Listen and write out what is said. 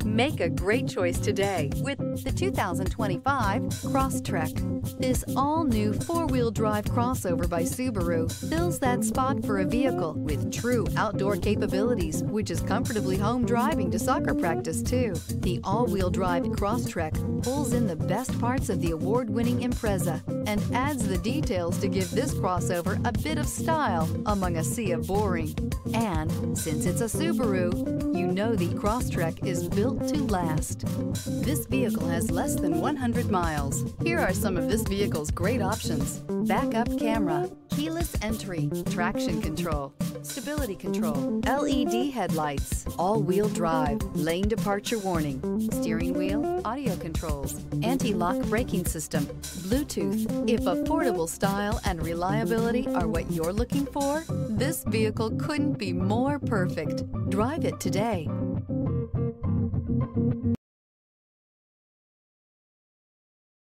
Make a great choice today with the 2025 Crosstrek. This all-new four-wheel drive crossover by Subaru fills that spot for a vehicle with true outdoor capabilities, which is comfortably home driving to soccer practice too. The all-wheel drive Crosstrek pulls in the best parts of the award-winning Impreza and adds the details to give this crossover a bit of style among a sea of boring. And since it's a Subaru, you know the Crosstrek is built to last. This vehicle has less than 100 miles. Here are some of this vehicle's great options: backup camera, keyless entry, traction control, stability control, LED headlights, all-wheel drive, lane departure warning, steering wheel audio controls, anti-lock braking system, Bluetooth. If affordable style and reliability are what you're looking for, this vehicle couldn't be more perfect. Drive it today.